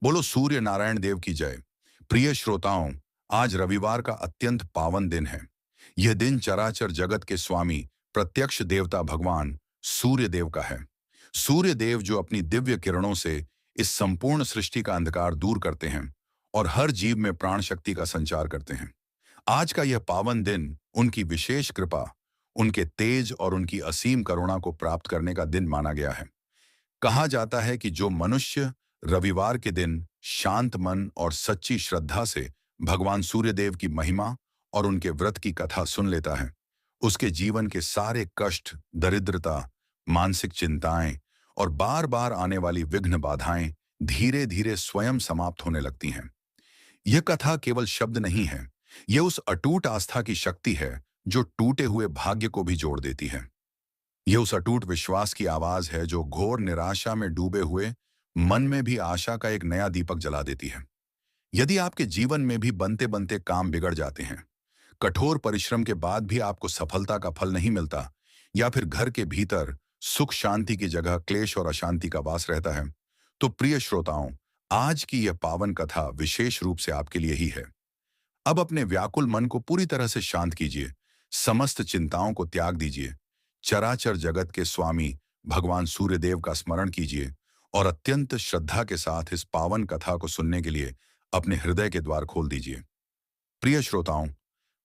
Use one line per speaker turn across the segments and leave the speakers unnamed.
बोलो सूर्य नारायण देव की जय। प्रिय श्रोताओं, आज रविवार का अत्यंत पावन दिन है। यह दिन चराचर जगत के स्वामी प्रत्यक्ष देवता भगवान सूर्य देव का है। सूर्य देव जो अपनी दिव्य किरणों से इस संपूर्ण सृष्टि का अंधकार दूर करते हैं और हर जीव में प्राण शक्ति का संचार करते हैं। आज का यह पावन दिन उनकी विशेष कृपा, उनके तेज और उनकी असीम करुणा को प्राप्त करने का दिन माना गया है। कहा जाता है कि जो मनुष्य रविवार के दिन शांत मन और सच्ची श्रद्धा से भगवान सूर्यदेव की महिमा और उनके व्रत की कथा सुन लेता है, उसके जीवन के सारे कष्ट, दरिद्रता, मानसिक चिंताएं और बार बार आने वाली विघ्न बाधाएं धीरे धीरे स्वयं समाप्त होने लगती हैं। यह कथा केवल शब्द नहीं है, यह उस अटूट आस्था की शक्ति है जो टूटे हुए भाग्य को भी जोड़ देती है। यह उस अटूट विश्वास की आवाज है जो घोर निराशा में डूबे हुए मन में भी आशा का एक नया दीपक जला देती है। यदि आपके जीवन में भी बनते बनते काम बिगड़ जाते हैं, कठोर परिश्रम के बाद भी आपको सफलता का फल नहीं मिलता, या फिर घर के भीतर सुख शांति की जगह क्लेश और अशांति का वास रहता है, तो प्रिय श्रोताओं, आज की यह पावन कथा विशेष रूप से आपके लिए ही है। अब अपने व्याकुल मन को पूरी तरह से शांत कीजिए, समस्त चिंताओं को त्याग दीजिए, चराचर जगत के स्वामी भगवान सूर्यदेव का स्मरण कीजिए और अत्यंत श्रद्धा के साथ इस पावन कथा को सुनने के लिए अपने हृदय के द्वार खोल दीजिए। प्रिय श्रोताओं,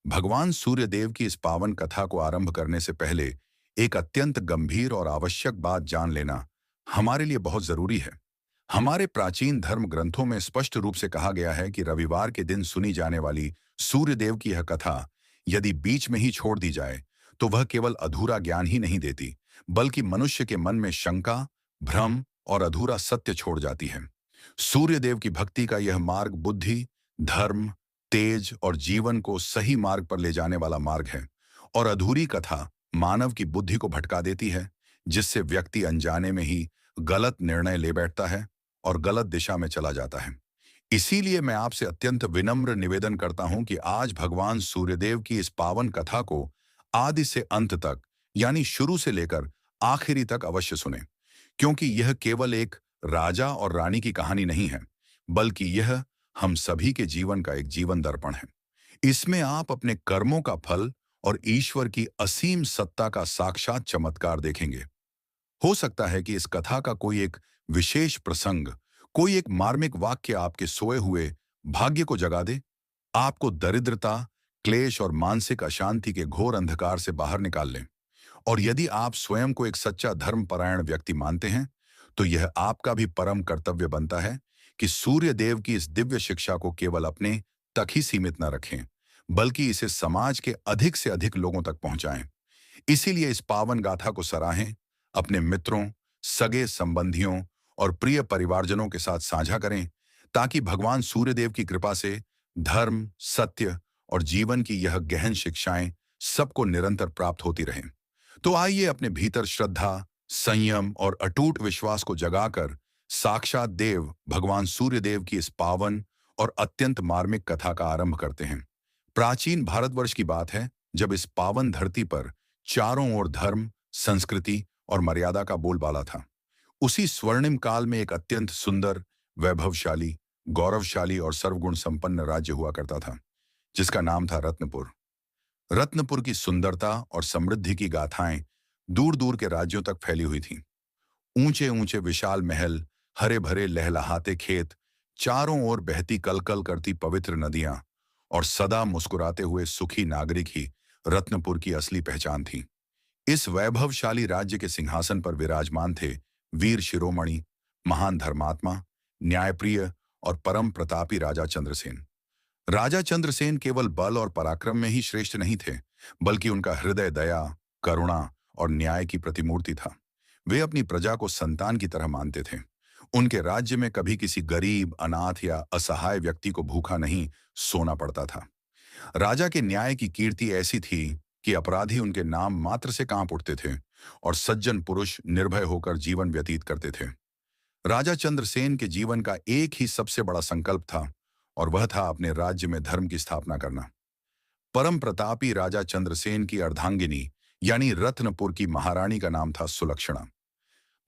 भगवान सूर्यदेव की इस पावन कथा को आरंभ करने से पहले एक अत्यंत गंभीर और आवश्यक बात जान लेना हमारे लिए बहुत जरूरी है। हमारे प्राचीन धर्म ग्रंथों में स्पष्ट रूप से कहा गया है कि रविवार के दिन सुनी जाने वाली सूर्यदेव की यह कथा यदि बीच में ही छोड़ दी जाए तो वह केवल अधूरा ज्ञान ही नहीं देती, बल्कि मनुष्य के मन में शंका, भ्रम और अधूरा सत्य छोड़ जाती है। सूर्यदेव की भक्ति का यह मार्ग बुद्धि, धर्म, तेज और जीवन को सही मार्ग पर ले जाने वाला मार्ग है, और अधूरी कथा मानव की बुद्धि को भटका देती है, जिससे व्यक्ति अनजाने में ही गलत निर्णय ले बैठता है और गलत दिशा में चला जाता है। इसीलिए मैं आपसे अत्यंत विनम्र निवेदन करता हूं कि आज भगवान सूर्यदेव की इस पावन कथा को आदि से अंत तक, यानी शुरू से लेकर आखिरी तक अवश्य सुनें, क्योंकि यह केवल एक राजा और रानी की कहानी नहीं है, बल्कि यह हम सभी के जीवन का एक जीवन दर्पण है। इसमें आप अपने कर्मों का फल और ईश्वर की असीम सत्ता का साक्षात चमत्कार देखेंगे। हो सकता है कि इस कथा का कोई एक विशेष प्रसंग, कोई एक मार्मिक वाक्य आपके सोए हुए भाग्य को जगा दे, आपको दरिद्रता, क्लेश और मानसिक अशांति के घोर अंधकार से बाहर निकाल लें। और यदि आप स्वयं को एक सच्चा धर्मपरायण व्यक्ति मानते हैं, तो यह आपका भी परम कर्तव्य बनता है कि सूर्य देव की इस दिव्य शिक्षा को केवल अपने तक ही सीमित न रखें, बल्कि इसे समाज के अधिक से अधिक लोगों तक पहुंचाएं। इसीलिए इस पावन गाथा को सराहें, अपने मित्रों, सगे संबंधियों और प्रिय परिवारजनों के साथ साझा करें, ताकि भगवान सूर्यदेव की कृपा से धर्म, सत्य और जीवन की यह गहन शिक्षाएं सबको निरंतर प्राप्त होती रहें। तो आइए अपने भीतर श्रद्धा, संयम और अटूट विश्वास को जगाकर साक्षात देव भगवान सूर्यदेव की इस पावन और अत्यंत मार्मिक कथा का आरंभ करते हैं। प्राचीन भारतवर्ष की बात है, जब इस पावन धरती पर चारों ओर धर्म, संस्कृति और मर्यादा का बोलबाला था। उसी स्वर्णिम काल में एक अत्यंत सुंदर, वैभवशाली, गौरवशाली और सर्वगुण संपन्न राज्य हुआ करता था, जिसका नाम था रत्नपुर। रत्नपुर की सुंदरता और समृद्धि की गाथाएं दूर दूर के राज्यों तक फैली हुई थीं। ऊंचे ऊंचे विशाल महल, हरे भरे लहलहाते खेत, चारों ओर बहती कलकल करती पवित्र नदियां और सदा मुस्कुराते हुए सुखी नागरिक ही रत्नपुर की असली पहचान थी। इस वैभवशाली राज्य के सिंहासन पर विराजमान थे वीर शिरोमणि, महान धर्मात्मा, न्यायप्रिय और परम प्रतापी राजा चंद्रसेन। राजा चंद्रसेन केवल बल और पराक्रम में ही श्रेष्ठ नहीं थे, बल्कि उनका हृदय दया, करुणा और न्याय की प्रतिमूर्ति था। वे अपनी प्रजा को संतान की तरह मानते थे। उनके राज्य में कभी किसी गरीब, अनाथ या असहाय व्यक्ति को भूखा नहीं सोना पड़ता था। राजा के न्याय की कीर्ति ऐसी थी कि अपराधी उनके नाम मात्र से कांप उठते थे और सज्जन पुरुष निर्भय होकर जीवन व्यतीत करते थे। राजा चंद्रसेन के जीवन का एक ही सबसे बड़ा संकल्प था, और वह था अपने राज्य में धर्म की स्थापना करना। परम प्रतापी राजा चंद्रसेन की अर्धांगिनी यानी रत्नपुर की महारानी का नाम था सुलक्षणा।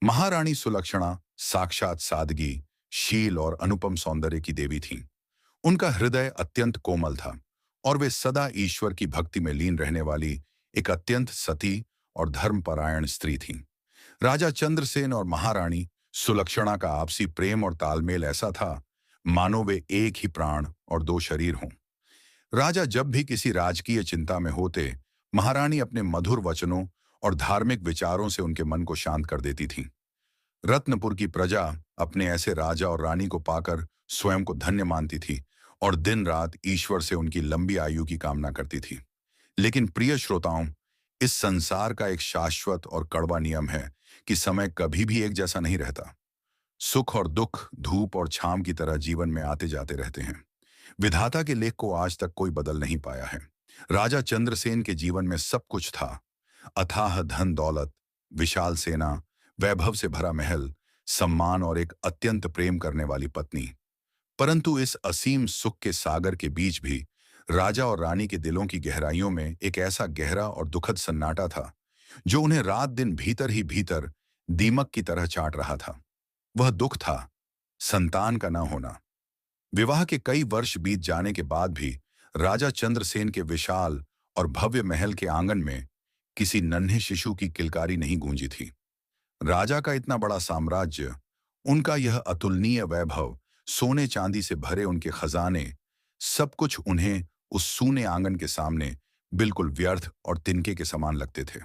महारानी सुलक्षणा साक्षात सादगी, शील और अनुपम सौंदर्य की देवी थीं। उनका हृदय अत्यंत कोमल था और वे सदा ईश्वर की भक्ति में लीन रहने वाली एक अत्यंत सती और धर्मपरायण स्त्री थीं। राजा चंद्रसेन और महारानी सुलक्षणा का आपसी प्रेम और तालमेल ऐसा था मानो वे एक ही प्राण और दो शरीर हों। राजा जब भी किसी राजकीय चिंता में होते, महारानी अपने मधुर वचनों और धार्मिक विचारों से उनके मन को शांत कर देती थीं। रत्नपुर की प्रजा अपने ऐसे राजा और रानी को पाकर स्वयं को धन्य मानती थी और दिन रात ईश्वर से उनकी लंबी आयु की कामना करती थी। लेकिन प्रिय श्रोताओं, इस संसार का एक शाश्वत और कड़वा नियम है कि समय कभी भी एक जैसा नहीं रहता। सुख और दुख धूप और छांव की तरह जीवन में आते जाते रहते हैं। विधाता के लेख को आज तक कोई बदल नहीं पाया है। राजा चंद्रसेन के जीवन में सब कुछ था, अथाह धन दौलत, विशाल सेना, वैभव से भरा महल, सम्मान और एक अत्यंत प्रेम करने वाली पत्नी। परंतु इस असीम सुख के सागर के बीच भी राजा और रानी के दिलों की गहराइयों में एक ऐसा गहरा और दुखद सन्नाटा था जो उन्हें रात दिन भीतर ही भीतर दीमक की तरह चाट रहा था। वह दुख था संतान का न होना। विवाह के कई वर्ष बीत जाने के बाद भी राजा चंद्रसेन के विशाल और भव्य महल के आंगन में किसी नन्हे शिशु की किलकारी नहीं गूंजी थी। राजा का इतना बड़ा साम्राज्य, उनका यह अतुलनीय वैभव, सोने चांदी से भरे उनके खजाने, सब कुछ उन्हें उस सूने आंगन के सामने बिल्कुल व्यर्थ और तिनके के समान लगते थे।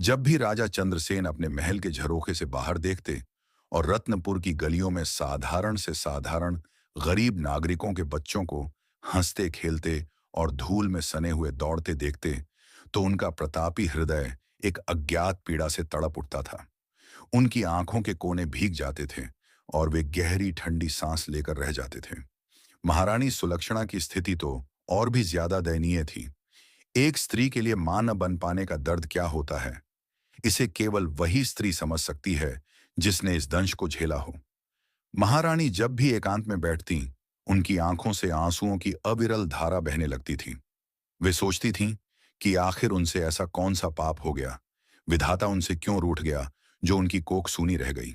जब भी राजा चंद्रसेन अपने महल के झरोखे से बाहर देखते और रत्नपुर की गलियों में साधारण से साधारण गरीब नागरिकों के बच्चों को हंसते खेलते और धूल में सने हुए दौड़ते देखते, तो उनका प्रतापी हृदय एक अज्ञात पीड़ा से तड़प उठता था। उनकी आंखों के कोने भीग जाते थे और वे गहरी ठंडी सांस लेकर रह जाते थे। महारानी सुलक्षणा की स्थिति तो और भी ज्यादा दयनीय थी। एक स्त्री के लिए मां न बन पाने का दर्द क्या होता है, इसे केवल वही स्त्री समझ सकती है जिसने इस दंश को झेला हो। महारानी जब भी एकांत में बैठती, उनकी आंखों से आंसुओं की अविरल धारा बहने लगती थी। वे सोचती थीं कि आखिर उनसे ऐसा कौन सा पाप हो गया, विधाता उनसे क्यों रूठ गया जो उनकी कोख सूनी रह गई।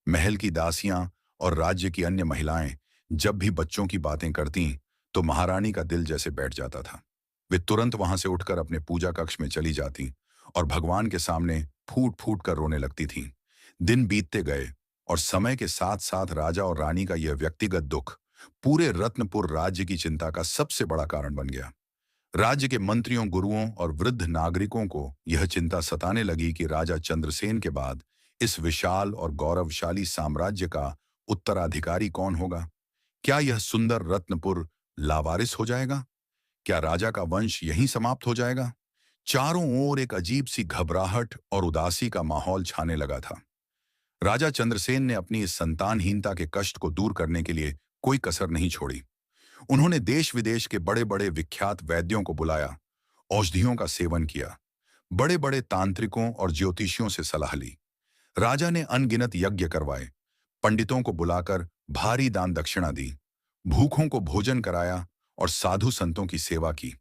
महल की दासियां और राज्य की अन्य महिलाएं जब भी बच्चों की बातें करतीं, तो महारानी का दिल जैसे बैठ जाता था। वे तुरंत वहां से उठकर अपने पूजा कक्ष में चली जाती और भगवान के सामने फूट फूट कर रोने लगती थीं। दिन बीतते गए और समय के साथ साथ राजा और रानी का यह व्यक्तिगत दुख पूरे रत्नपुर राज्य की चिंता का सबसे बड़ा कारण बन गया। राज्य के मंत्रियों, गुरुओं और वृद्ध नागरिकों को यह चिंता सताने लगी कि राजा चंद्रसेन के बाद इस विशाल और गौरवशाली साम्राज्य का उत्तराधिकारी कौन होगा। क्या यह सुंदर रत्नपुर लावारिस हो जाएगा? क्या राजा का वंश यहीं समाप्त हो जाएगा? चारों ओर एक अजीब सी घबराहट और उदासी का माहौल छाने लगा था। राजा चंद्रसेन ने अपनी इस संतानहीनता के कष्ट को दूर करने के लिए कोई कसर नहीं छोड़ी। उन्होंने देश विदेश के बड़े बड़े विख्यात वैद्यों को बुलाया, औषधियों का सेवन किया, बड़े बड़े तांत्रिकों और ज्योतिषियों से सलाह ली। राजा ने अनगिनत यज्ञ करवाए, पंडितों को बुलाकर भारी दान दक्षिणा दी, भूखों को भोजन कराया और साधु संतों की सेवा की।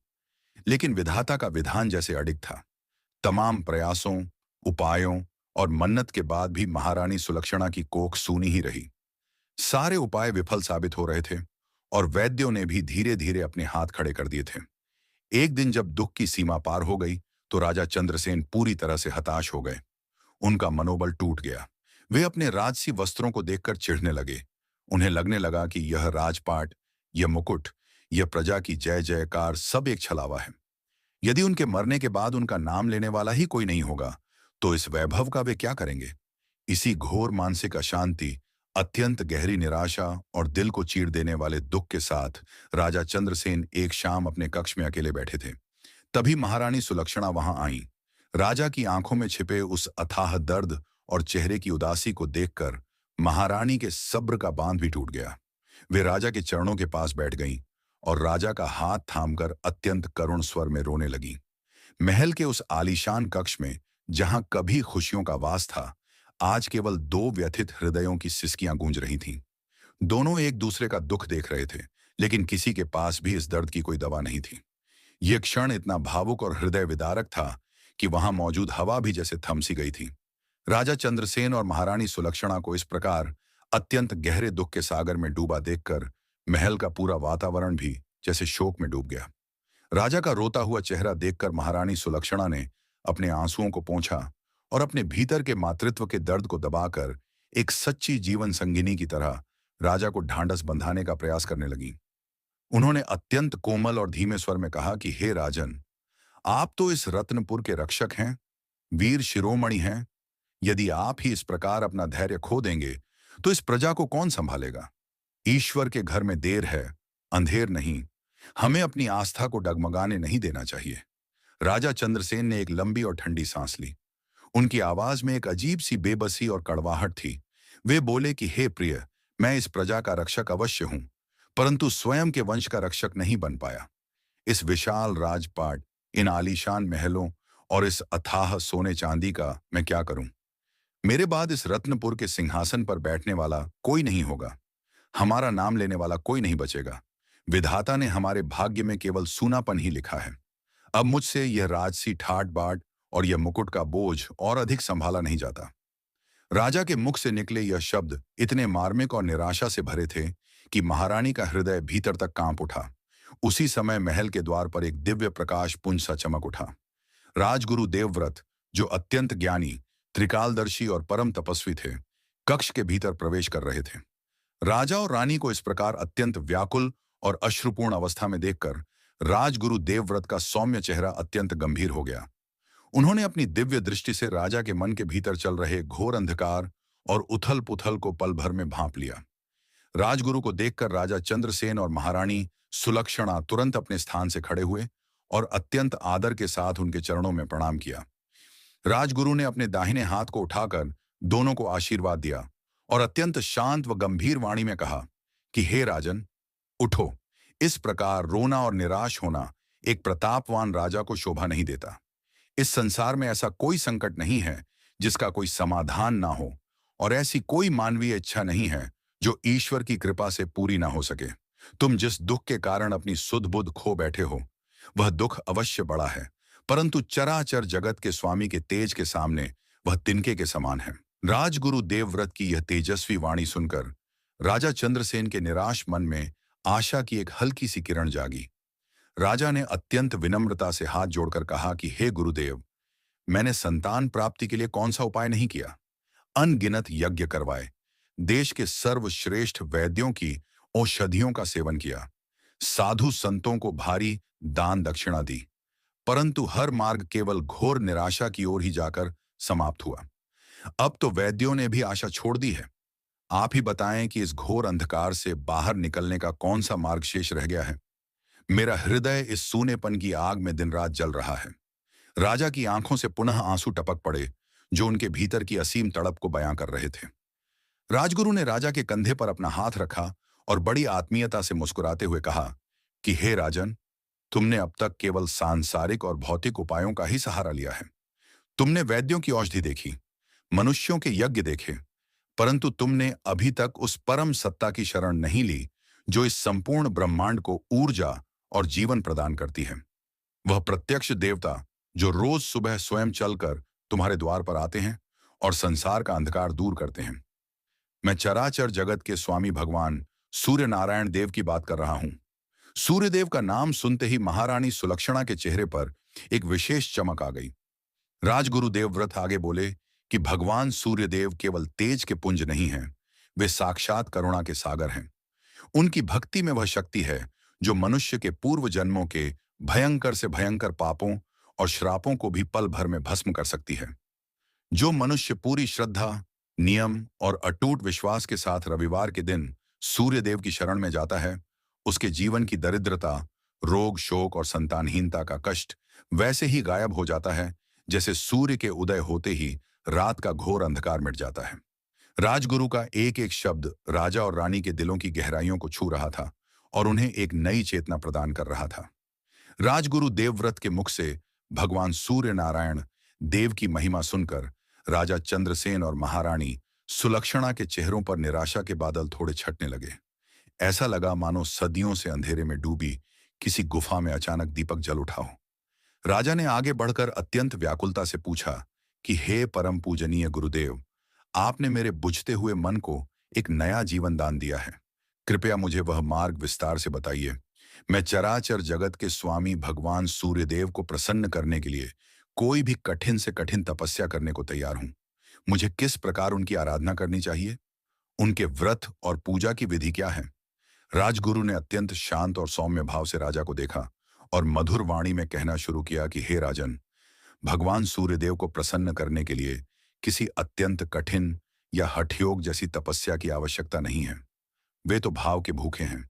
लेकिन विधाता का विधान जैसे अडिग था। तमाम प्रयासों, उपायों और मन्नत के बाद भी महारानी सुलक्षणा की कोख सूनी ही रही। सारे उपाय विफल साबित हो रहे थे और वैद्यों ने भी धीरे धीरे अपने हाथ खड़े कर दिए थे। एक दिन जब दुख की सीमा पार हो गई, तो राजा चंद्रसेन पूरी तरह से हताश हो गए। उनका मनोबल टूट गया। वे अपने राजसी वस्त्रों को देखकर चिढ़ने लगे। उन्हें लगने लगा कि यह राजपाट, यह मुकुट, यह प्रजा की जय जयकार सब एक छलावा है। यदि उनके मरने के बाद उनका नाम लेने वाला ही कोई नहीं होगा, तो इस वैभव का वे क्या करेंगे? इसी घोर मानसिक अशांति, अत्यंत गहरी निराशा और दिल को चीर देने वाले दुख के साथ राजा चंद्रसेन एक शाम अपने कक्ष में अकेले बैठे थे। तभी महारानी सुलक्षणा वहां आईं। राजा की आंखों में छिपे उस अथाह दर्द और चेहरे की उदासी को देखकर महारानी के सब्र का बांध भी टूट गया। वे राजा के चरणों के पास बैठ गईं और राजा का हाथ थामकर अत्यंत करुण स्वर में रोने लगी। महल के उस आलीशान कक्ष में जहां कभी खुशियों का वास था, आज केवल दो व्यथित हृदयों की सिसकियां गूंज रही थीं। दोनों एक दूसरे का दुख देख रहे थे, लेकिन किसी के पास भी इस दर्द की कोई दवा नहीं थी। यह क्षण इतना भावुक और हृदय विदारक था कि वहां मौजूद हवा भी जैसे थम सी गई थी। राजा चंद्रसेन और महारानी सुलक्षणा को इस प्रकार अत्यंत गहरे दुख के सागर में डूबा देखकर महल का पूरा वातावरण भी जैसे शोक में डूब गया। राजा का रोता हुआ चेहरा देखकर महारानी सुलक्षणा ने अपने आंसुओं को पोंछा और अपने भीतर के मातृत्व के दर्द को दबाकर एक सच्ची जीवन संगिनी की तरह राजा को ढांढस बंधाने का प्रयास करने लगी। उन्होंने अत्यंत कोमल और धीमे स्वर में कहा कि हे राजन, आप तो इस रत्नपुर के रक्षक हैं, वीर शिरोमणि हैं। यदि आप ही इस प्रकार अपना धैर्य खो देंगे तो इस प्रजा को कौन संभालेगा? ईश्वर के घर में देर है, अंधेर नहीं। हमें अपनी आस्था को डगमगाने नहीं देना चाहिए। राजा चंद्रसेन ने एक लंबी और ठंडी सांस ली। उनकी आवाज में एक अजीब सी बेबसी और कड़वाहट थी। वे बोले कि हे प्रिय, मैं इस प्रजा का रक्षक अवश्य हूं, परंतु स्वयं के वंश का रक्षक नहीं बन पाया। इस विशाल राजपाट, इन आलीशान महलों और इस अथाह सोने चांदी का मैं क्या करूं? मेरे बाद इस रत्नपुर के सिंहासन पर बैठने वाला कोई नहीं होगा। हमारा नाम लेने वाला कोई नहीं बचेगा। विधाता ने हमारे भाग्य में केवल सूनापन ही लिखा है। अब मुझसे यह राजसी ठाट बाट और यह मुकुट का बोझ और अधिक संभाला नहीं जाता। राजा के मुख से निकले यह शब्द इतने मार्मिक और निराशा से भरे थे कि महारानी का हृदय भीतर तक कांप उठा। उसी समय महल के द्वार पर एक दिव्य प्रकाश पुंज सा चमक उठा। राजगुरु देवव्रत, जो अत्यंत ज्ञानी, त्रिकालदर्शी और परम तपस्वी थे, कक्ष के भीतर प्रवेश कर रहे थे। राजा और रानी को इस प्रकार अत्यंत व्याकुल और अश्रुपूर्ण अवस्था में देखकर राजगुरु देवव्रत का सौम्य चेहरा अत्यंत गंभीर हो गया। उन्होंने अपनी दिव्य दृष्टि से राजा के मन के भीतर चल रहे घोर अंधकार और उथल पुथल को पल भर में भांप लिया। राजगुरु को देखकर राजा चंद्रसेन और महारानी सुलक्षणा तुरंत अपने स्थान से खड़े हुए और अत्यंत आदर के साथ उनके चरणों में प्रणाम किया। राजगुरु ने अपने दाहिने हाथ को उठाकर दोनों को आशीर्वाद दिया और अत्यंत शांत व गंभीर वाणी में कहा कि हे राजन, उठो। इस प्रकार रोना और निराश होना एक प्रतापवान राजा को शोभा नहीं देता। इस संसार में ऐसा कोई संकट नहीं है जिसका कोई समाधान ना हो, और ऐसी कोई मानवीय इच्छा नहीं है जो ईश्वर की कृपा से पूरी ना हो सके। तुम जिस दुख के कारण अपनी सुध बुध खो बैठे हो, वह दुख अवश्य बड़ा है, परंतु चराचर जगत के स्वामी के तेज के सामने वह तिनके के समान है। राजगुरु देवव्रत की यह तेजस्वी वाणी सुनकर राजा चंद्रसेन के निराश मन में आशा की एक हल्की सी किरण जागी। राजा ने अत्यंत विनम्रता से हाथ जोड़कर कहा कि हे गुरुदेव, मैंने संतान प्राप्ति के लिए कौन सा उपाय नहीं किया। अनगिनत यज्ञ करवाए, देश के सर्वश्रेष्ठ वैद्यों की औषधियों का सेवन किया, साधु संतों को भारी दान दक्षिणा दी, परंतु हर मार्ग केवल घोर निराशा की ओर ही जाकर समाप्त हुआ। अब तो वैद्यों ने भी आशा छोड़ दी है। आप ही बताएं कि इस घोर अंधकार से बाहर निकलने का कौन सा मार्ग शेष रह गया है। मेरा हृदय इस सूनेपन की आग में दिन रात जल रहा है। राजा की आंखों से पुनः आंसू टपक पड़े, जो उनके भीतर की असीम तड़प को बयां कर रहे थे। राजगुरु ने राजा के कंधे पर अपना हाथ रखा और बड़ी आत्मीयता से मुस्कुराते हुए कहा कि हे राजन, तुमने अब तक केवल सांसारिक और भौतिक उपायों का ही सहारा लिया है। तुमने वैद्यों की औषधि देखी, मनुष्यों के यज्ञ देखे, परंतु तुमने अभी तक उस परम सत्ता की शरण नहीं ली जो इस संपूर्ण ब्रह्मांड को ऊर्जा और जीवन प्रदान करती है। वह प्रत्यक्ष देवता जो रोज सुबह स्वयं चलकर तुम्हारे द्वार पर आते हैं और संसार का अंधकार दूर करते हैं। मैं चराचर जगत के स्वामी भगवान सूर्य नारायण देव की बात कर रहा हूं। सूर्यदेव का नाम सुनते ही महारानी सुलक्षणा के चेहरे पर एक विशेष चमक आ गई। राजगुरु देवव्रत आगे बोले कि भगवान सूर्यदेव केवल तेज के पुंज नहीं हैं, वे साक्षात करुणा के सागर हैं। उनकी भक्ति में वह शक्ति है जो मनुष्य के पूर्व जन्मों के भयंकर से भयंकर पापों और श्रापों को भी पल भर में भस्म कर सकती है। जो मनुष्य पूरी श्रद्धा, नियम और अटूट विश्वास के साथ रविवार के दिन सूर्यदेव की शरण में जाता है, उसके जीवन की दरिद्रता, रोग, शोक और संतानहीनता का कष्ट वैसे ही गायब हो जाता है जैसे सूर्य के उदय होते ही रात का घोर अंधकार मिट जाता है। राजगुरु का एक एक शब्द राजा और रानी के दिलों की गहराइयों को छू रहा था और उन्हें एक नई चेतना प्रदान कर रहा था। राजगुरु देवव्रत के मुख से भगवान सूर्य नारायण देव की महिमा सुनकर राजा चंद्रसेन और महारानी सुलक्षणा के चेहरों पर निराशा के बादल थोड़े छटने लगे। ऐसा लगा मानो सदियों से अंधेरे में डूबी किसी गुफा में अचानक दीपक जल उठा हो। राजा ने आगे बढ़कर अत्यंत व्याकुलता से पूछा कि हे परम पूजनीय गुरुदेव, आपने मेरे बुझते हुए मन को एक नया जीवन दान दिया है। कृपया मुझे वह मार्ग विस्तार से बताइए। मैं चराचर जगत के स्वामी भगवान सूर्यदेव को प्रसन्न करने के लिए कोई भी कठिन से कठिन तपस्या करने को तैयार हूं। मुझे किस प्रकार उनकी आराधना करनी चाहिए? उनके व्रत और पूजा की विधि क्या है? राजगुरु ने अत्यंत शांत और सौम्य भाव से राजा को देखा और मधुर वाणी में कहना शुरू किया कि हे राजन, भगवान सूर्यदेव को प्रसन्न करने के लिए किसी अत्यंत कठिन या हठयोग जैसी तपस्या की आवश्यकता नहीं है। वे तो भाव के भूखे हैं।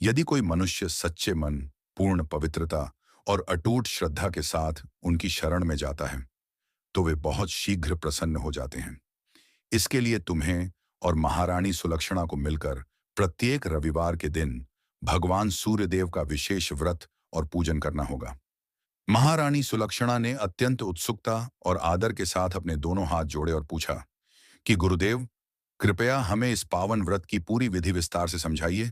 यदि कोई मनुष्य सच्चे मन, पूर्ण पवित्रता और अटूट श्रद्धा के साथ उनकी शरण में जाता है तो वे बहुत शीघ्र प्रसन्न हो जाते हैं। इसके लिए तुम्हें और महारानी सुलक्षणा को मिलकर प्रत्येक रविवार के दिन भगवान सूर्यदेव का विशेष व्रत और पूजन करना होगा। महारानी सुलक्षणा ने अत्यंत उत्सुकता और आदर के साथ अपने दोनों हाथ जोड़े और पूछा कि गुरुदेव, कृपया हमें इस पावन व्रत की पूरी विधि विस्तार से समझाइए।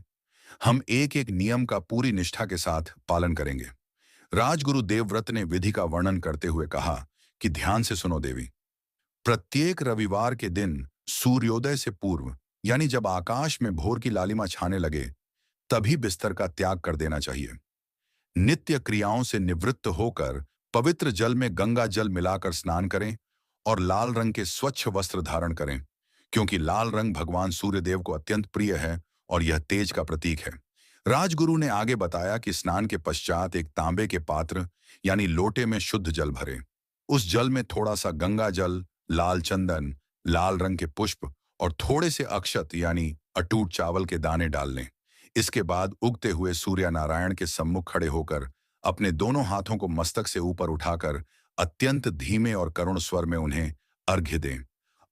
हम एक एक नियम का पूरी निष्ठा के साथ पालन करेंगे। राजगुरु देवव्रत ने विधि का वर्णन करते हुए कहा कि ध्यान से सुनो देवी। प्रत्येक रविवार के दिन सूर्योदय से पूर्व, यानी जब आकाश में भोर की लालिमा छाने लगे, तभी बिस्तर का त्याग कर देना चाहिए। नित्य क्रियाओं से निवृत्त होकर पवित्र जल में गंगा जल मिलाकर स्नान करें और लाल रंग के स्वच्छ वस्त्र धारण करें, क्योंकि लाल रंग भगवान सूर्यदेव को अत्यंत प्रिय है और यह तेज का प्रतीक है। राजगुरु ने आगे बताया कि स्नान के पश्चात एक तांबे के पात्र यानी लोटे में शुद्ध जल भरें। उस जल में थोड़ा सा गंगा जल, लाल चंदन, लाल रंग के पुष्प और थोड़े से अक्षत यानी अटूट चावल के दाने डाल लें। इसके बाद उगते हुए सूर्य नारायण के सम्मुख खड़े होकर अपने दोनों हाथों को मस्तक से ऊपर उठाकर अत्यंत धीमे और करुण स्वर में उन्हें अर्घ्य दें।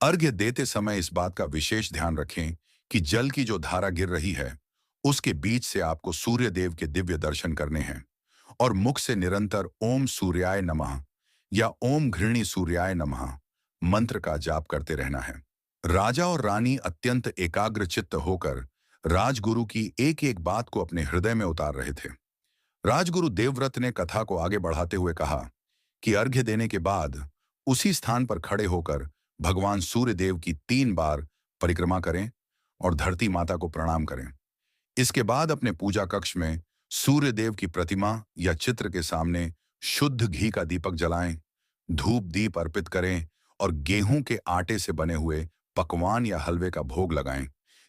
अर्घ्य देते समय इस बात का विशेष ध्यान रखें कि जल की जो धारा गिर रही है उसके बीच से आपको सूर्य देव के दिव्य दर्शन करने हैं और मुख से निरंतर ओम सूर्याय नमः या ओम घृणी सूर्याय नमः मंत्र का जाप करते रहना है। राजा और रानी अत्यंत एकाग्र चित्त होकर राजगुरु की एक एक बात को अपने हृदय में उतार रहे थे। राजगुरु देवव्रत ने कथा को आगे बढ़ाते हुए कहा कि अर्घ्य देने के बाद उसी स्थान पर खड़े होकर भगवान सूर्यदेव की 3 बार परिक्रमा करें और धरती माता को प्रणाम करें। इसके बाद अपने पूजा कक्ष में सूर्यदेव की प्रतिमा या चित्र के सामने शुद्ध घी का दीपक जलाएं, धूप दीप अर्पित करें और गेहूं के आटे से बने हुए पकवान या हलवे का भोग लगाएं,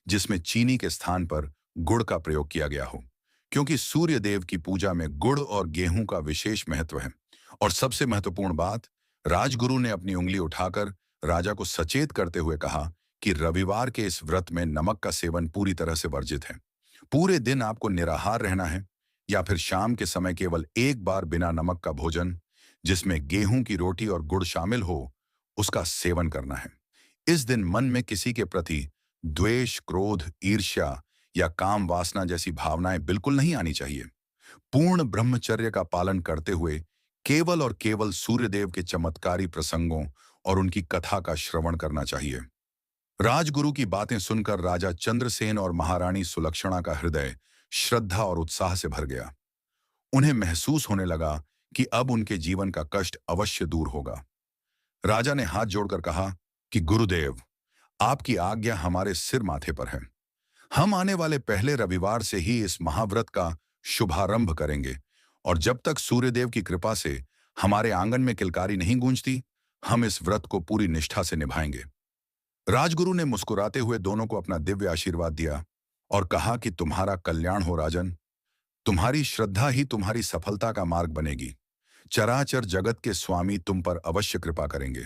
जिसमें चीनी के स्थान पर गुड़ का प्रयोग किया गया हो, क्योंकि सूर्य देव की पूजा में गुड़ और गेहूं का विशेष महत्व है। और सबसे महत्वपूर्ण बात, राजगुरु ने अपनी उंगली उठाकर राजा को सचेत करते हुए कहा कि रविवार के इस व्रत में नमक का सेवन पूरी तरह से वर्जित है। पूरे दिन आपको निराहार रहना है या फिर शाम के समय केवल एक बार बिना नमक का भोजन, जिसमें गेहूं की रोटी और गुड़ शामिल हो, उसका सेवन करना है। इस दिन मन में किसी के प्रति द्वेष, क्रोध, ईर्ष्या या काम वासना जैसी भावनाएं बिल्कुल नहीं आनी चाहिए। पूर्ण ब्रह्मचर्य का पालन करते हुए केवल और केवल सूर्यदेव के चमत्कारी प्रसंगों और उनकी कथा का श्रवण करना चाहिए। राजगुरु की बातें सुनकर राजा चंद्रसेन और महारानी सुलक्षणा का हृदय श्रद्धा और उत्साह से भर गया। उन्हें महसूस होने लगा कि अब उनके जीवन का कष्ट अवश्य दूर होगा। राजा ने हाथ जोड़कर कहा कि गुरुदेव, आपकी आज्ञा हमारे सिर माथे पर है। हम आने वाले पहले रविवार से ही इस महाव्रत का शुभारंभ करेंगे और जब तक सूर्यदेव की कृपा से हमारे आंगन में किलकारी नहीं गूंजती, हम इस व्रत को पूरी निष्ठा से निभाएंगे। राजगुरु ने मुस्कुराते हुए दोनों को अपना दिव्य आशीर्वाद दिया और कहा कि तुम्हारा कल्याण हो राजन। तुम्हारी श्रद्धा ही तुम्हारी सफलता का मार्ग बनेगी। चराचर जगत के स्वामी तुम पर अवश्य कृपा करेंगे।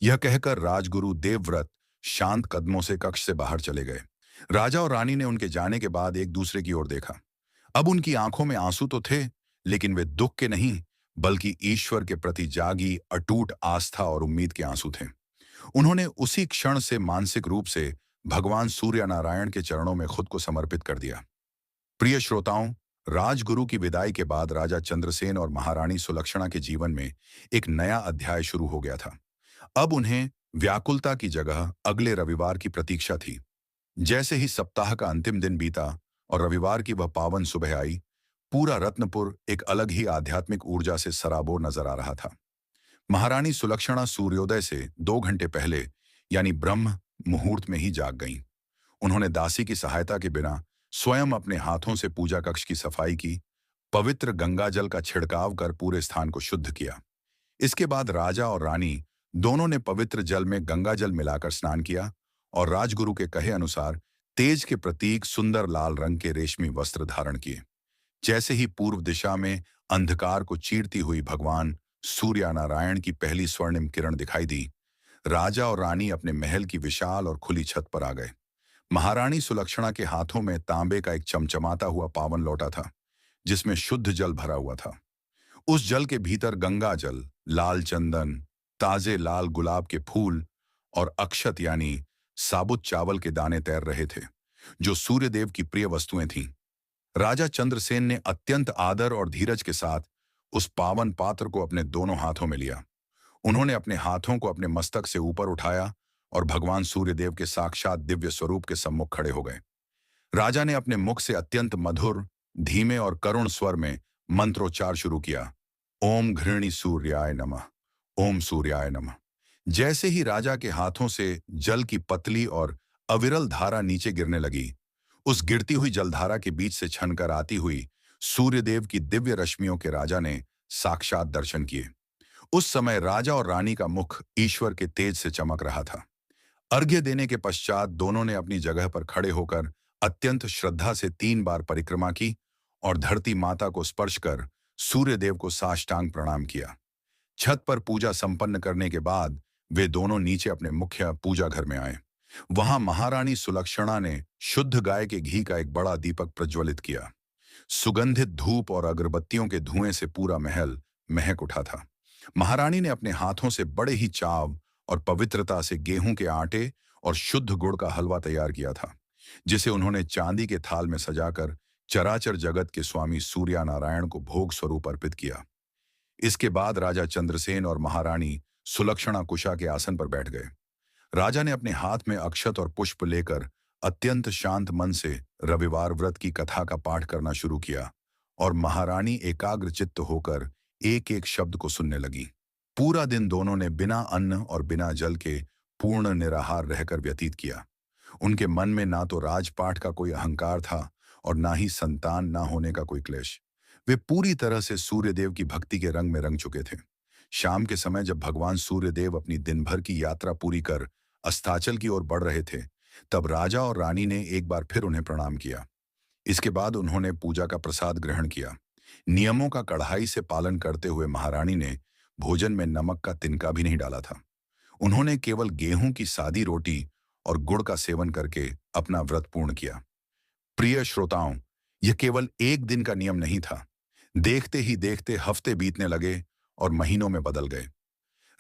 यह कहकर राजगुरु देवव्रत शांत कदमों से कक्ष से बाहर चले गए। राजा और रानी ने उनके जाने के बाद एक दूसरे की ओर देखा। अब उनकी आंखों में आंसू तो थे, लेकिन वे दुख के नहीं बल्कि ईश्वर के प्रति जागी अटूट आस्था और उम्मीद के आंसू थे। उन्होंने उसी क्षण से मानसिक रूप से भगवान सूर्य नारायण के चरणों में खुद को समर्पित कर दिया। प्रिय श्रोताओं, राजगुरु की विदाई के बाद राजा चंद्रसेन और महारानी सुलक्षणा के जीवन में एक नया अध्याय शुरू हो गया था। अब उन्हें व्याकुलता की जगह अगले रविवार की प्रतीक्षा थी। जैसे ही सप्ताह का अंतिम दिन बीता और रविवार की वह पावन सुबह आई, पूरा रत्नपुर एक अलग ही आध्यात्मिक ऊर्जा से सराबोर नजर आ रहा था। महारानी सुलक्षणा सूर्योदय से 2 घंटे पहले यानी ब्रह्म मुहूर्त में ही जाग गईं। उन्होंने दासी की सहायता के बिना स्वयं अपने हाथों से पूजा कक्ष की सफाई की, पवित्र गंगाजल का छिड़काव कर पूरे स्थान को शुद्ध किया। इसके बाद राजा और रानी दोनों ने पवित्र जल में गंगाजल मिलाकर स्नान किया और राजगुरु के कहे अनुसार तेज के प्रतीक सुंदर लाल रंग के रेशमी वस्त्र धारण किए। जैसे ही पूर्व दिशा में अंधकार को चीरती हुई भगवान सूर्य नारायण की पहली स्वर्णिम किरण दिखाई दी, राजा और रानी अपने महल की विशाल और खुली छत पर आ गए। महारानी सुलक्षणा के हाथों में तांबे का एक चमचमाता हुआ पावन लोटा था, जिसमें शुद्ध जल भरा हुआ था। उस जल के भीतर गंगा जल, लाल चंदन, ताजे लाल गुलाब के फूल और अक्षत यानी साबुत चावल के दाने तैर रहे थे, जो सूर्यदेव की प्रिय वस्तुएं थीं। राजा चंद्रसेन ने अत्यंत आदर और धीरज के साथ उस पावन पात्र को अपने दोनों हाथों में लिया। उन्होंने अपने हाथों को अपने मस्तक से ऊपर उठाया और भगवान सूर्यदेव के साक्षात दिव्य स्वरूप के सम्मुख खड़े हो गए। राजा ने अपने मुख से अत्यंत मधुर, धीमे और करुण स्वर में मंत्रोच्चार शुरू किया। ओम घृणी सूर्याय नमः, ओम सूर्याय नमः। जैसे ही राजा के हाथों से जल की पतली और अविरल धारा नीचे गिरने लगी, उस गिरती हुई जलधारा के बीच से छनकर आती हुई सूर्यदेव की दिव्य रश्मियों के राजा ने साक्षात दर्शन किए। उस समय राजा और रानी का मुख ईश्वर के तेज से चमक रहा था। अर्घ्य देने के पश्चात दोनों ने अपनी जगह पर खड़े होकर अत्यंत श्रद्धा से 3 बार परिक्रमा की और धरती माता को स्पर्श कर सूर्यदेव को साष्टांग प्रणाम किया। छत पर पूजा संपन्न करने के बाद वे दोनों नीचे अपने मुख्य पूजा घर में आए। वहां महारानी सुलक्षणा ने शुद्ध गाय के घी का एक बड़ा दीपक प्रज्वलित किया। सुगंधित धूप और अगरबत्तियों के धुएं से पूरा महल महक उठा था। महारानी ने अपने हाथों से बड़े ही चाव और पवित्रता से गेहूं के आटे और शुद्ध गुड़ का हलवा तैयार किया था, जिसे उन्होंने चांदी के थाल में सजाकर चराचर जगत के स्वामी सूर्य नारायण को भोग स्वरूप अर्पित किया। इसके बाद राजा चंद्रसेन और महारानी सुलक्षणा कुशा के आसन पर बैठ गए। राजा ने अपने हाथ में अक्षत और पुष्प लेकर अत्यंत शांत मन से रविवार व्रत की कथा का पाठ करना शुरू किया और महारानी एकाग्रचित्त होकर एक एक शब्द को सुनने लगी। पूरा दिन दोनों ने बिना अन्न और बिना जल के पूर्ण निराहार रहकर व्यतीत किया। उनके मन में ना तो राजपाट का कोई अहंकार था और ना ही संतान ना होने का कोई क्लेश। वे पूरी तरह से सूर्यदेव की भक्ति के रंग में रंग चुके थे। शाम के समय जब भगवान सूर्यदेव अपनी दिन भर की यात्रा पूरी कर अस्ताचल की ओर बढ़ रहे थे, तब राजा और रानी ने एक बार फिर उन्हें प्रणाम किया। इसके बाद उन्होंने पूजा का प्रसाद ग्रहण किया। नियमों का कड़ाई से पालन करते हुए महारानी ने भोजन में नमक का तिनका भी नहीं डाला था। उन्होंने केवल गेहूं की सादी रोटी और गुड़ का सेवन करके अपना व्रत पूर्ण किया। प्रिय श्रोताओं, यह केवल एक दिन का नियम नहीं था। देखते ही देखते हफ्ते बीतने लगे और महीनों में बदल गए।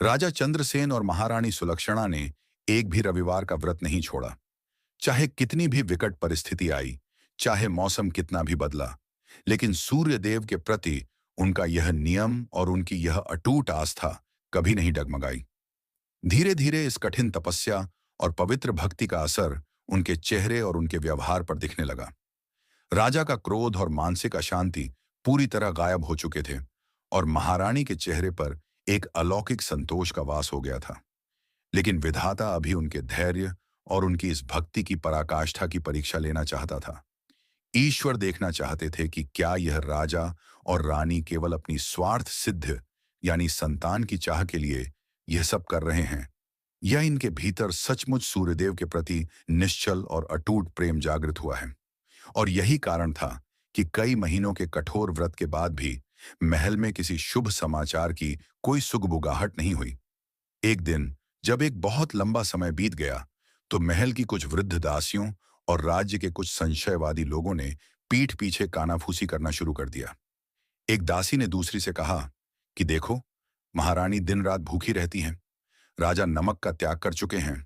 राजा चंद्रसेन और महारानी सुलक्षणा ने एक भी रविवार का व्रत नहीं छोड़ा। चाहे कितनी भी विकट परिस्थिति आई, चाहे मौसम कितना भी बदला, लेकिन सूर्यदेव के प्रति उनका यह नियम और उनकी यह अटूट आस्था कभी नहीं डगमगाई। धीरे धीरे इस कठिन तपस्या और पवित्र भक्ति का असर उनके चेहरे और उनके व्यवहार पर दिखने लगा। राजा का क्रोध और मानसिक अशांति पूरी तरह गायब हो चुके थे और महारानी के चेहरे पर एक अलौकिक संतोष का वास हो गया था। लेकिन विधाता अभी उनके धैर्य और उनकी इस भक्ति की पराकाष्ठा की परीक्षा लेना चाहता था। ईश्वर देखना चाहते थे कि क्या यह राजा और रानी केवल अपनी स्वार्थ सिद्ध यानी संतान की चाह के लिए यह सब कर रहे हैं, या इनके भीतर सचमुच सूर्यदेव के प्रति निश्चल और अटूट प्रेम जागृत हुआ है। और यही कारण था कि कई महीनों के कठोर व्रत के बाद भी महल में किसी शुभ समाचार की कोई सुगबुगाहट नहीं हुई। एक दिन जब एक बहुत लंबा समय बीत गया, तो महल की कुछ वृद्ध दासियों और राज्य के कुछ संशयवादी लोगों ने पीठ पीछे कानाफूसी करना शुरू कर दिया। एक दासी ने दूसरी से कहा कि देखो, महारानी दिन रात भूखी रहती हैं, राजा नमक का त्याग कर चुके हैं,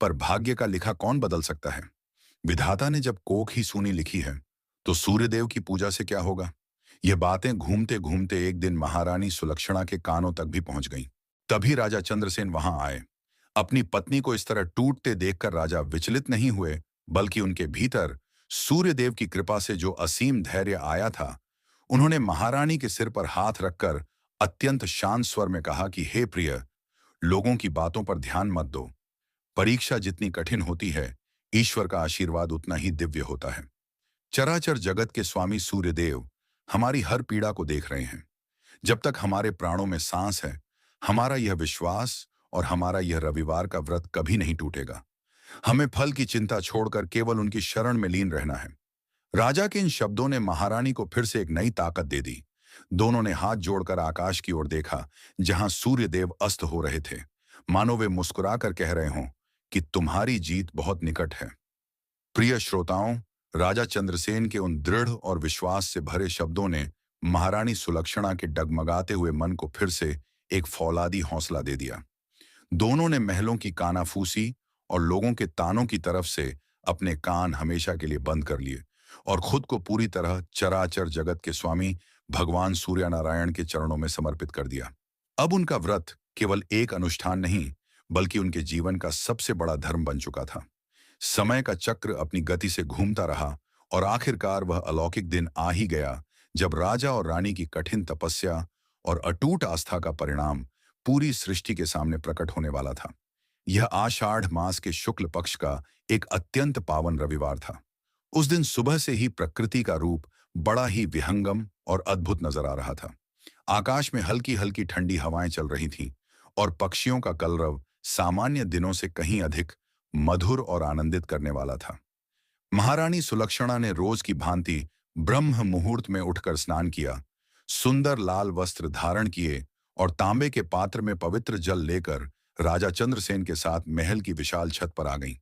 पर भाग्य का लिखा कौन बदल सकता है। विधाता ने जब कोख ही सूनी लिखी है, तो सूर्यदेव की पूजा से क्या होगा। ये बातें घूमते घूमते एक दिन महारानी सुलक्षणा के कानों तक भी पहुंच गईं। तभी राजा चंद्रसेन वहां आए। अपनी पत्नी को इस तरह टूटते देखकर राजा विचलित नहीं हुए, बल्कि उनके भीतर सूर्यदेव की कृपा से जो असीम धैर्य आया था, उन्होंने महारानी के सिर पर हाथ रखकर अत्यंत शांत स्वर में कहा कि हे प्रिय, लोगों की बातों पर ध्यान मत दो। परीक्षा जितनी कठिन होती है, ईश्वर का आशीर्वाद उतना ही दिव्य होता है। चराचर जगत के स्वामी सूर्यदेव हमारी हर पीड़ा को देख रहे हैं। जब तक हमारे प्राणों में सांस है, हमारा यह विश्वास और हमारा यह रविवार का व्रत कभी नहीं टूटेगा। हमें फल की चिंता छोड़कर केवल उनकी शरण में लीन रहना है। राजा के इन शब्दों ने महारानी को फिर से एक नई ताकत दे दी। दोनों ने हाथ जोड़कर आकाश की ओर देखा, जहां सूर्यदेव अस्त हो रहे थे, मानो वे मुस्कुराकर कह रहे हों कि तुम्हारी जीत बहुत निकट है। प्रिय श्रोताओं, राजा चंद्रसेन के उन दृढ़ और विश्वास से भरे शब्दों ने महारानी सुलक्षणा के डगमगाते हुए मन को फिर से एक फौलादी हौसला दे दिया। दोनों ने महलों की कानाफूसी और लोगों के तानों की तरफ से अपने कान हमेशा के लिए बंद कर लिए और खुद को पूरी तरह चराचर जगत के स्वामी भगवान सूर्य नारायण के चरणों में समर्पित कर दिया। अब उनका व्रत केवल एक अनुष्ठान नहीं, बल्कि उनके जीवन का सबसे बड़ा धर्म बन चुका था। समय का चक्र अपनी गति से घूमता रहा और आखिरकार वह अलौकिक दिन आ ही गया जब राजा और रानी की कठिन तपस्या और अटूट आस्था का परिणाम पूरी सृष्टि के सामने प्रकट होने वाला था। यह आषाढ़ मास के शुक्ल पक्ष का एक अत्यंत पावन रविवार था। उस दिन सुबह से ही प्रकृति का रूप बड़ा ही विहंगम और अद्भुत नजर आ रहा था। आकाश में हल्की हल्की ठंडी हवाएं चल रही थीं और पक्षियों का कलरव सामान्य दिनों से कहीं अधिक मधुर और आनंदित करने वाला था। महारानी सुलक्षणा ने रोज की भांति ब्रह्म मुहूर्त में उठकर स्नान किया, सुंदर लाल वस्त्र धारण किए और तांबे के पात्र में पवित्र जल लेकर राजा चंद्रसेन के साथ महल की विशाल छत पर आ गईं।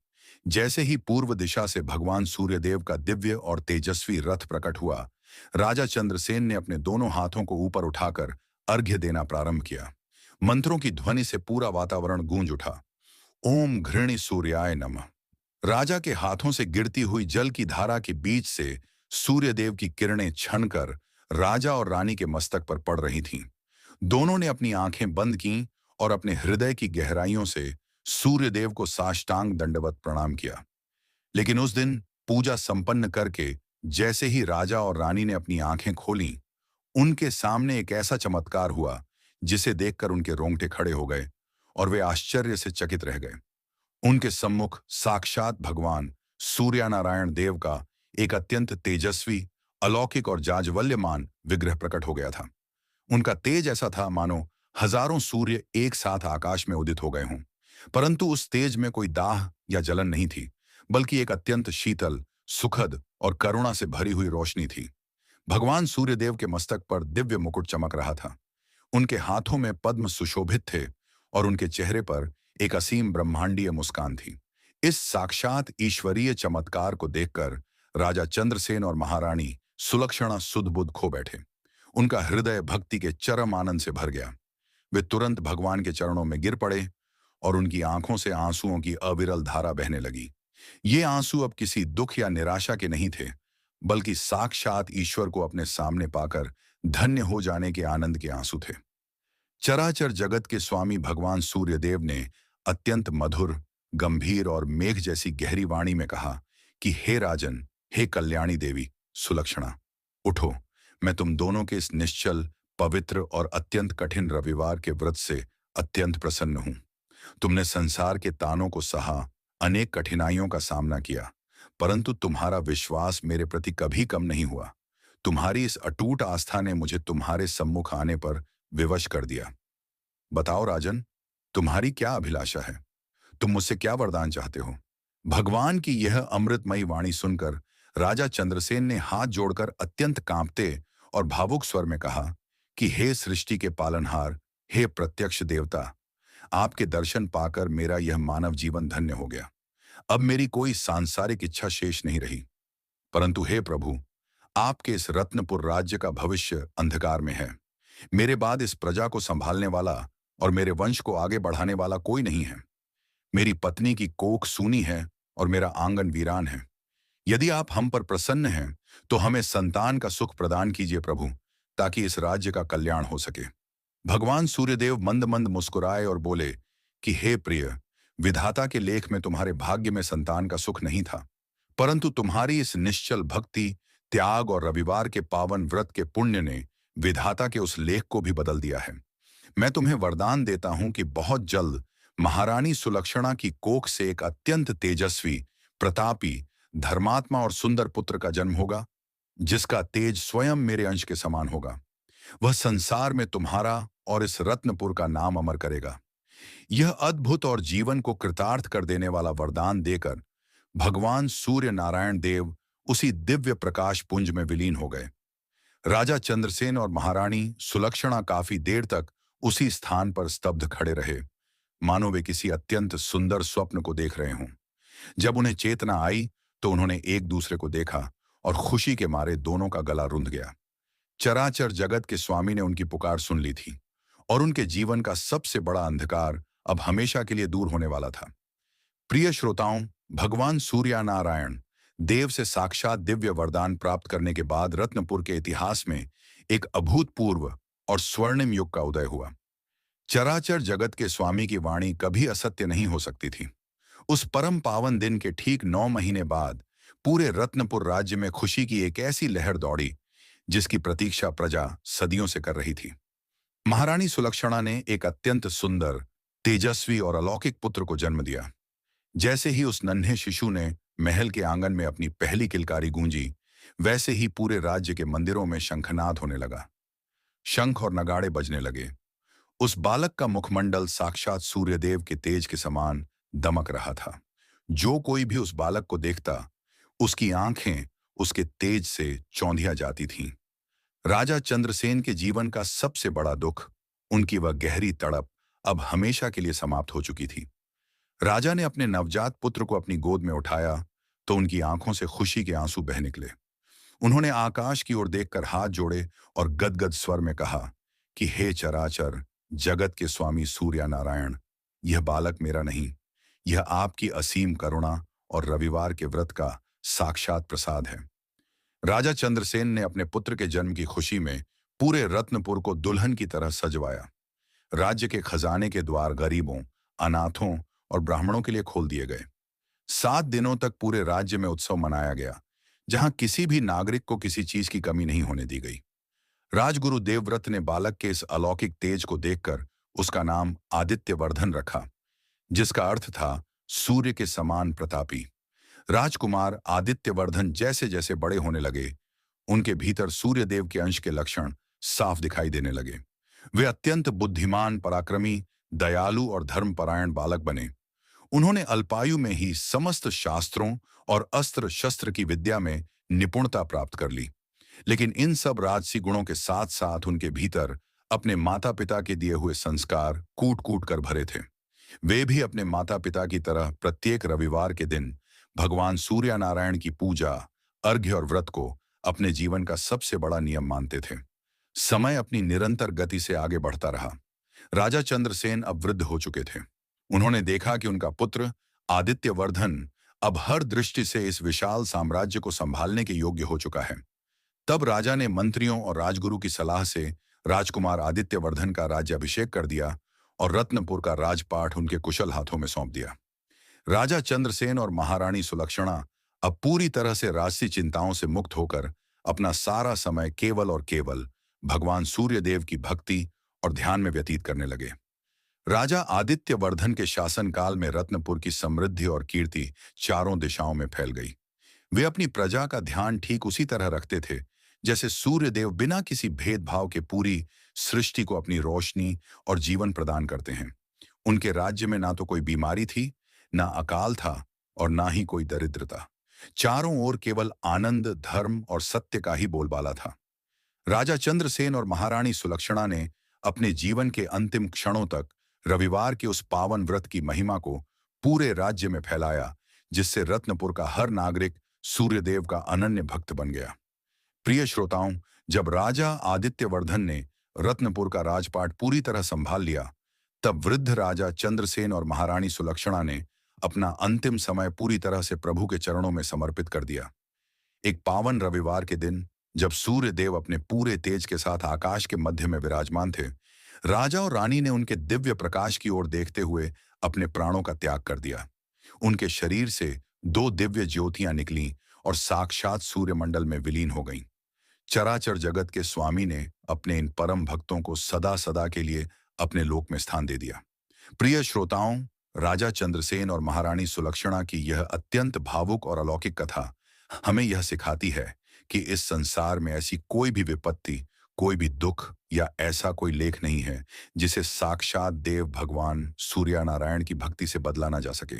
जैसे ही पूर्व दिशा से भगवान सूर्यदेव का दिव्य और तेजस्वी रथ प्रकट हुआ, राजा चंद्रसेन ने अपने दोनों हाथों को ऊपर उठाकर अर्घ्य देना प्रारंभ किया। मंत्रों की ध्वनि से पूरा वातावरण गूंज उठा। ओम घृणी सूर्याय नमः। राजा के हाथों से गिरती हुई जल की धारा के बीच से सूर्यदेव की किरणें छनकर राजा और रानी के मस्तक पर पड़ रही थीं। दोनों ने अपनी आंखें बंद कीं और अपने हृदय की गहराइयों से सूर्यदेव को साष्टांग दंडवत प्रणाम किया। लेकिन उस दिन पूजा संपन्न करके जैसे ही राजा और रानी ने अपनी आंखें खोलीं, उनके सामने एक ऐसा चमत्कार हुआ जिसे देखकर उनके रोंगटे खड़े हो गए और वे आश्चर्य से चकित रह गए। उनके सम्मुख साक्षात भगवान सूर्यनारायण देव का एक अत्यंत तेजस्वी, अलौकिक और जाज्वल्यमान विग्रह प्रकट हो गया था। उनका तेज ऐसा था मानो हजारों सूर्य एक साथ आकाश में उदित हो गए हों। परंतु उस तेज में कोई दाह या जलन नहीं थी, बल्कि एक अत्यंत शीतल, सुखद और करुणा से भरी हुई रोशनी थी। भगवान सूर्यदेव के मस्तक पर दिव्य मुकुट चमक रहा था। उनके हाथों में पद्म सुशोभित थे और उनके चेहरे पर एक असीम ब्रह्मांडीय मुस्कान थी। इस साक्षात ईश्वरीय चमत्कार को देखकर राजा चंद्रसेन और महारानी सुलक्षणा सुध-बुध खो बैठे। उनका हृदय भक्ति के चरम आनंद से भर गया। वे तुरंत भगवान के चरणों में गिर पड़े और उनकी आंखों से आंसुओं की अविरल धारा बहने लगी। ये आंसू अब किसी दुख या निराशा के नहीं थे, बल्कि साक्षात ईश्वर को अपने सामने पाकर धन्य हो जाने के आनंद के आंसू थे। चराचर जगत के स्वामी भगवान सूर्यदेव ने अत्यंत मधुर, गंभीर और मेघ जैसी गहरी वाणी में कहा कि हे राजन, हे कल्याणी देवी सुलक्षणा, उठो। मैं तुम दोनों के इस निश्चल, पवित्र और अत्यंत कठिन रविवार के व्रत से अत्यंत प्रसन्न हूं। तुमने संसार के तानों को सहा, अनेक कठिनाइयों का सामना किया, परंतु तुम्हारा विश्वास मेरे प्रति कभी कम नहीं हुआ। तुम्हारी इस अटूट आस्था ने मुझे तुम्हारे सम्मुख आने पर विवश कर दिया। बताओ राजन, तुम्हारी क्या अभिलाषा है? तुम मुझसे क्या वरदान चाहते हो? भगवान की यह अमृतमयी वाणी सुनकर राजा चंद्रसेन ने हाथ जोड़कर अत्यंत कांपते और भावुक स्वर में कहा कि हे सृष्टि के पालनहार, हे प्रत्यक्ष देवता, आपके दर्शन पाकर मेरा यह मानव जीवन धन्य हो गया। अब मेरी कोई सांसारिक इच्छा शेष नहीं रही। परंतु हे प्रभु, आपके इस रत्नपुर राज्य का भविष्य अंधकार में है। मेरे बाद इस प्रजा को संभालने वाला और मेरे वंश को आगे बढ़ाने वाला कोई नहीं है। मेरी पत्नी की कोख सूनी है और मेरा आंगन वीरान है। यदि आप हम पर प्रसन्न हैं, तो हमें संतान का सुख प्रदान कीजिए प्रभु, ताकि इस राज्य का कल्याण हो सके। भगवान सूर्यदेव मंद मंद मुस्कुराए और बोले कि हे प्रिय, विधाता के लेख में तुम्हारे भाग्य में संतान का सुख नहीं था, परंतु तुम्हारी इस निश्चल भक्ति, त्याग और रविवार के पावन व्रत के पुण्य ने विधाता के उस लेख को भी बदल दिया है। मैं तुम्हें वरदान देता हूं कि बहुत जल्द महारानी सुलक्षणा की कोख से एक अत्यंत तेजस्वी, प्रतापी, धर्मात्मा और सुंदर पुत्र का जन्म होगा, जिसका तेज स्वयं मेरे अंश के समान होगा। वह संसार में तुम्हारा और इस रत्नपुर का नाम अमर करेगा। यह अद्भुत और जीवन को कृतार्थ कर देने वाला वरदान देकर भगवान सूर्य नारायण देव उसी दिव्य प्रकाश पुंज में विलीन हो गए। राजा चंद्रसेन और महारानी सुलक्षणा काफी देर तक उसी स्थान पर स्तब्ध खड़े रहे, मानो वे किसी अत्यंत सुंदर स्वप्न को देख रहे हों। जब उन्हें चेतना आई तो उन्होंने एक दूसरे को देखा और खुशी के मारे दोनों का गला रुंध गया। चराचर जगत के स्वामी ने उनकी पुकार सुन ली थी और उनके जीवन का सबसे बड़ा अंधकार अब हमेशा के लिए दूर होने वाला था। प्रिय श्रोताओं, भगवान सूर्य नारायण देव से साक्षात दिव्य वरदान प्राप्त करने के बाद रत्नपुर के इतिहास में एक अभूतपूर्व और स्वर्णिम युग का उदय हुआ। चराचर जगत के स्वामी की वाणी कभी असत्य नहीं हो सकती थी। उस परम पावन दिन के ठीक 9 महीने बाद पूरे रत्नपुर राज्य में खुशी की एक ऐसी लहर दौड़ी जिसकी प्रतीक्षा प्रजा सदियों से कर रही थी। महारानी सुलक्षणा ने एक अत्यंत सुंदर, तेजस्वी और अलौकिक पुत्र को जन्म दिया। जैसे ही उस नन्हे शिशु ने महल के आंगन में अपनी पहली किलकारी गूंजी, वैसे ही पूरे राज्य के मंदिरों में शंखनाद होने लगा। शंख और नगाड़े बजने लगे। उस बालक का मुखमंडल साक्षात सूर्यदेव के तेज के समान दमक रहा था। जो कोई भी उस बालक को देखता, उसकी आंखें उसके तेज से चौंधिया जाती थीं। राजा चंद्रसेन के जीवन का सबसे बड़ा दुख, उनकी वह गहरी तड़प, अब हमेशा के लिए समाप्त हो चुकी थी। राजा ने अपने नवजात पुत्र को अपनी गोद में उठाया तो उनकी आंखों से खुशी के आंसू बह निकले। उन्होंने आकाश की ओर देखकर हाथ जोड़े और गदगद स्वर में कहा कि हे चराचर जगत के स्वामी सूर्य नारायण, यह बालक मेरा नहीं, यह आपकी असीम करुणा और रविवार के व्रत का साक्षात प्रसाद है। राजा चंद्रसेन ने अपने पुत्र के जन्म की खुशी में पूरे रत्नपुर को दुल्हन की तरह सजवाया। राज्य के खजाने के द्वार गरीबों, अनाथों और ब्राह्मणों के लिए खोल दिए गए। 7 दिनों तक पूरे राज्य में उत्सव मनाया गया, जहां किसी भी नागरिक को किसी चीज की कमी नहीं होने दी गई। राजगुरु देवव्रत ने बालक के इस अलौकिक तेज को देखकर उसका नाम आदित्यवर्धन रखा, जिसका अर्थ था सूर्य के समान प्रतापी। राजकुमार आदित्यवर्धन जैसे जैसे बड़े होने लगे, उनके भीतर सूर्यदेव के अंश के लक्षण साफ दिखाई देने लगे। वे अत्यंत बुद्धिमान, पराक्रमी, दयालु और धर्मपरायण बालक बने। उन्होंने अल्पायु में ही समस्त शास्त्रों और अस्त्र शस्त्र की विद्या में निपुणता प्राप्त कर ली। लेकिन इन सब राजसी गुणों के साथ साथ उनके भीतर अपने माता पिता के दिए हुए संस्कार कूट कूट कर भरे थे। वे भी अपने माता पिता की तरह प्रत्येक रविवार के दिन भगवान सूर्य नारायण की पूजा, अर्घ्य और व्रत को अपने जीवन का सबसे बड़ा नियम मानते थे। समय अपनी निरंतर गति से आगे बढ़ता रहा। राजा चंद्रसेन अब वृद्ध हो चुके थे। उन्होंने देखा कि उनका पुत्र आदित्यवर्धन अब हर दृष्टि से इस विशाल साम्राज्य को संभालने के योग्य हो चुका है। तब राजा ने मंत्रियों और राजगुरु की सलाह से राजकुमार आदित्यवर्धन का राज्याभिषेक कर दिया और रत्नपुर का राजपाट उनके कुशल हाथों में सौंप दिया। राजा चंद्रसेन और महारानी सुलक्षणा अब पूरी तरह से राजसी चिंताओं से मुक्त होकर अपना सारा समय केवल और केवल भगवान सूर्यदेव की भक्ति और ध्यान में व्यतीत करने लगे। राजा आदित्यवर्धन के शासनकाल में रत्नपुर की समृद्धि और कीर्ति चारों दिशाओं में फैल गई। वे अपनी प्रजा का ध्यान ठीक उसी तरह रखते थे जैसे सूर्यदेव बिना किसी भेदभाव के पूरी सृष्टि को अपनी रोशनी और जीवन प्रदान करते हैं। उनके राज्य में ना तो कोई बीमारी थी, ना अकाल था और ना ही कोई दरिद्रता। चारों ओर केवल आनंद, धर्म और सत्य का ही बोलबाला था। राजा चंद्रसेन और महारानी सुलक्षणा ने अपने जीवन के अंतिम क्षणों तक रविवार के उस पावन व्रत की महिमा को पूरे राज्य में फैलाया, जिससे रत्नपुर का हर नागरिक सूर्यदेव का अनन्य भक्त बन गया। प्रिय श्रोताओं, जब राजा आदित्यवर्धन ने रत्नपुर का राजपाट पूरी तरह संभाल लिया, तब वृद्ध राजा चंद्रसेन और महारानी सुलक्षणा ने अपना अंतिम समय पूरी तरह से प्रभु के चरणों में समर्पित कर दिया। एक पावन रविवार के दिन, जब सूर्यदेव अपने पूरे तेज के साथ आकाश के मध्य में विराजमान थे, राजा और रानी ने उनके दिव्य प्रकाश की ओर देखते हुए अपने प्राणों का त्याग कर दिया। उनके शरीर से 2 दिव्य ज्योतियां निकलीं और साक्षात सूर्यमंडल में विलीन हो गईं। चराचर जगत के स्वामी ने अपने इन परम भक्तों को सदा सदा के लिए अपने लोक में स्थान दे दिया। प्रिय श्रोताओं, राजा चंद्रसेन और महारानी सुलक्षणा की यह अत्यंत भावुक और अलौकिक कथा हमें यह सिखाती है कि इस संसार में ऐसी कोई भी विपत्ति, कोई भी दुख या ऐसा कोई लेख नहीं है जिसे साक्षात देव भगवान सूर्य नारायण की भक्ति से बदला ना जा सके।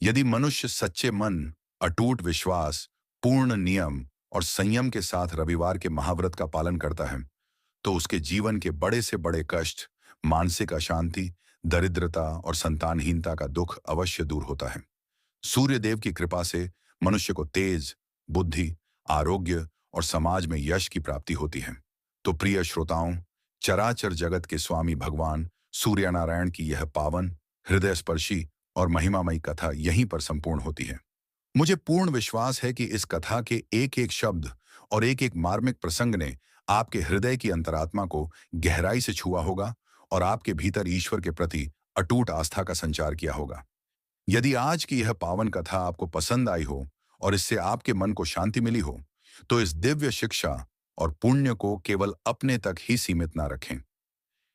यदि मनुष्य सच्चे मन, अटूट विश्वास, पूर्ण नियम और संयम के साथ रविवार के महाव्रत का पालन करता है, तो उसके जीवन के बड़े से बड़े कष्ट, मानसिक अशांति, दरिद्रता और संतानहीनता का दुख अवश्य दूर होता है। सूर्य देव की कृपा से मनुष्य को तेज, बुद्धि, आरोग्य और समाज में यश की प्राप्ति होती है। तो प्रिय श्रोताओं, चराचर जगत के स्वामी भगवान सूर्य नारायण की यह पावन, हृदय स्पर्शी और महिमामयी कथा यहीं पर संपूर्ण होती है। मुझे पूर्ण विश्वास है कि इस कथा के एक एक शब्द और एक एक मार्मिक प्रसंग ने आपके हृदय की अंतरात्मा को गहराई से छुआ होगा और आपके भीतर ईश्वर के प्रति अटूट आस्था का संचार किया होगा। यदि आज की यह पावन कथा आपको पसंद आई हो और इससे आपके मन को शांति मिली हो, तो इस दिव्य शिक्षा और पुण्य को केवल अपने तक ही सीमित ना रखें।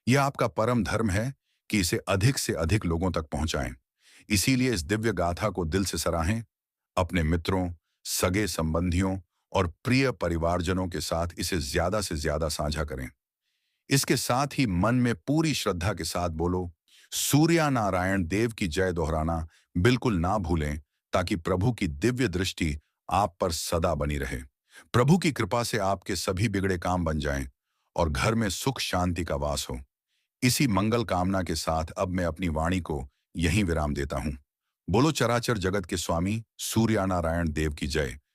यह आपका परम धर्म है कि इसे अधिक से अधिक लोगों तक पहुंचाएं। इसीलिए इस दिव्य गाथा को दिल से सराहें, अपने मित्रों, सगे संबंधियों और प्रिय परिवारजनों के साथ इसे ज्यादा से ज्यादा साझा करें। इसके साथ ही मन में पूरी श्रद्धा के साथ बोलो, सूर्य नारायण देव की जय दोहराना बिल्कुल ना भूलें, ताकि प्रभु की दिव्य दृष्टि आप पर सदा बनी रहे। प्रभु की कृपा से आपके सभी बिगड़े काम बन जाएं और घर में सुख शांति का वास हो। इसी मंगल कामना के साथ अब मैं अपनी वाणी को यहीं विराम देता हूं। बोलो चराचर जगत के स्वामी सूर्य नारायण देव की जय।